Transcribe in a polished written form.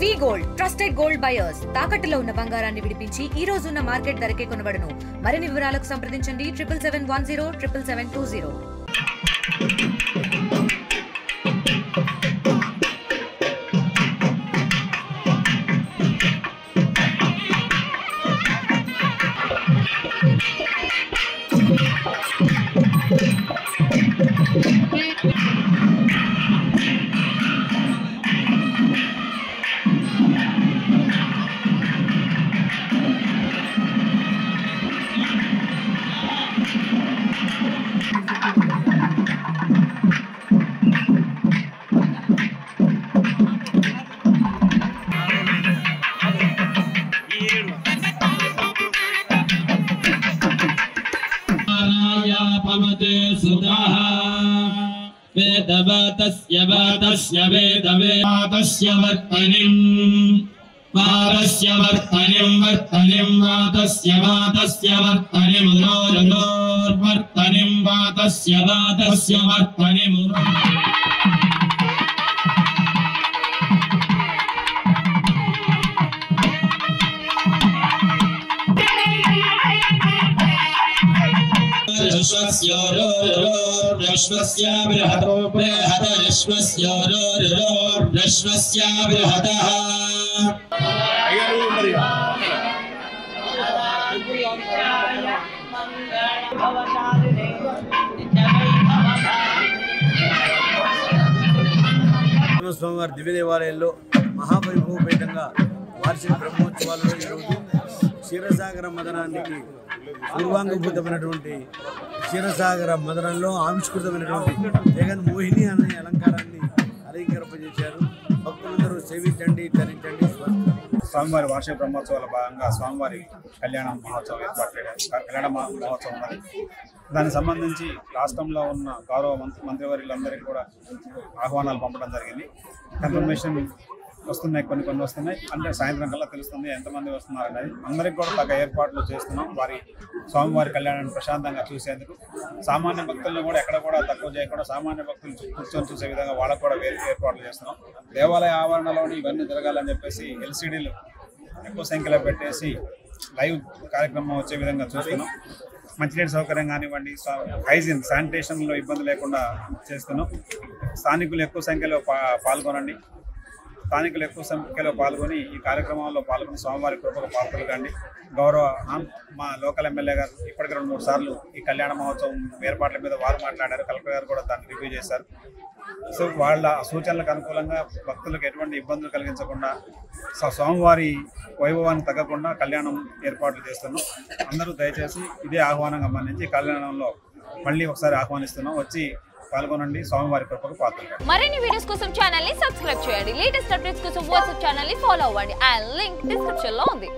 వి gold trusted gold buyers తాకట్టులో ఉన్న బంగారాన్ని విడిపించి ఈ రోజు ఉన్న మార్కెట్ ధరకే కొనబడును. మరిన్ని వివరాలకు సంప్రదించండి 7771077720. पवते सुधाः वेदवातस्य वातस्य वेदवेवातस्य वर्तनिं वर्तनिं वातस्य वर्तनिमुरोर्वर्तनिं वातस्य वर्तनिमुरो रश्वस्य बृहतो बृहत रश्वस्य बृहतः స్వామివారి దివ్య దేవాలయంలో మహావైభవపేతంగా వార్షిక బ్రహ్మోత్సవాలలో ఈరోజు క్షీరసాగర మదనానికి పూర్వాంగభూతమైనటువంటి క్షీరసాగర మదనంలో ఆవిష్కృతమైనటువంటి జగన్ మోహిని అనే అలంకారాన్ని అలంకరింపజేశారు. భక్తులందరూ సేవించండి, ధరించండి. స్వామివారి వార్షిక బ్రహ్మోత్సవాల భాగంగా స్వామివారి కళ్యాణ మహోత్సవం మహోత్సవం ఉన్నది. దానికి సంబంధించి రాష్ట్రంలో ఉన్న గౌరవ మంత్రివర్యులందరికీ కూడా ఆహ్వానాలు పంపడం జరిగింది. కన్ఫర్మేషన్ వస్తున్నాయి, కొన్ని వస్తున్నాయి. అంటే సాయంత్రం కల్లా తెలుస్తుంది ఎంతమంది వస్తున్నారు అనేది. అందరికీ కూడా తగ్గ ఏర్పాట్లు చేస్తున్నాం స్వామివారి కళ్యాణాన్ని ప్రశాంతంగా చూసేందుకు. సామాన్య భక్తులను కూడా ఎక్కడ కూడా తక్కువ చేయకుండా సామాన్య భక్తులు కూర్చొని చూసే విధంగా వాళ్ళకు కూడా వేరే ఏర్పాట్లు చేస్తున్నాం. దేవాలయ ఆవరణలోని ఇవన్నీ జరగాలని చెప్పేసి ఎల్సీడీలు ఎక్కువ సంఖ్యలో పెట్టేసి లైవ్ కార్యక్రమం వచ్చే విధంగా చూస్తున్నాం. మంచినీటి సౌకర్యం కానివ్వండి, హైజీన్ శానిటేషన్లో ఇబ్బంది లేకుండా చేస్తున్నాం. స్థానికులు ఎక్కువ సంఖ్యలో పాల్గొనండి. స్థానికులు ఎక్కువ సంఖ్యలో పాల్గొని ఈ కార్యక్రమంలో పాల్గొని స్వామివారి కృపకు పాత్రలు కండి. గౌరవ మా లోకల్ ఎమ్మెల్యే గారు ఇప్పటికి 2-3 సార్లు ఈ కళ్యాణ మహోత్సవం ఏర్పాట్ల మీద వారు మాట్లాడారు. కలెక్టర్ గారు కూడా దాన్ని రివ్యూ చేశారు. సో వాళ్ళ సూచనలకు అనుకూలంగా భక్తులకు ఎటువంటి ఇబ్బందులు కలిగించకుండా స్వామివారి వైభవాన్ని తగ్గకుండా కళ్యాణం ఏర్పాట్లు చేస్తున్నాం. అందరూ దయచేసి ఇదే ఆహ్వానంగా మన్నించి కళ్యాణంలో మళ్ళీ ఒకసారి ఆహ్వానిస్తున్నాం. వచ్చి పాల్గొనండి, స్వామివారి కృపకు పాత్రలు. మరిన్ని వీడియోస్ కోసం ఛానల్ ని సబ్స్క్రైబ్ చేయండి. లేటెస్ట్ అప్డేట్స్ కోసం వాట్సాప్ ఛానల్ ని ఫాలో అవ్వండి. ఆ లింక్ డిస్క్రిప్షన్ లో ఉంది.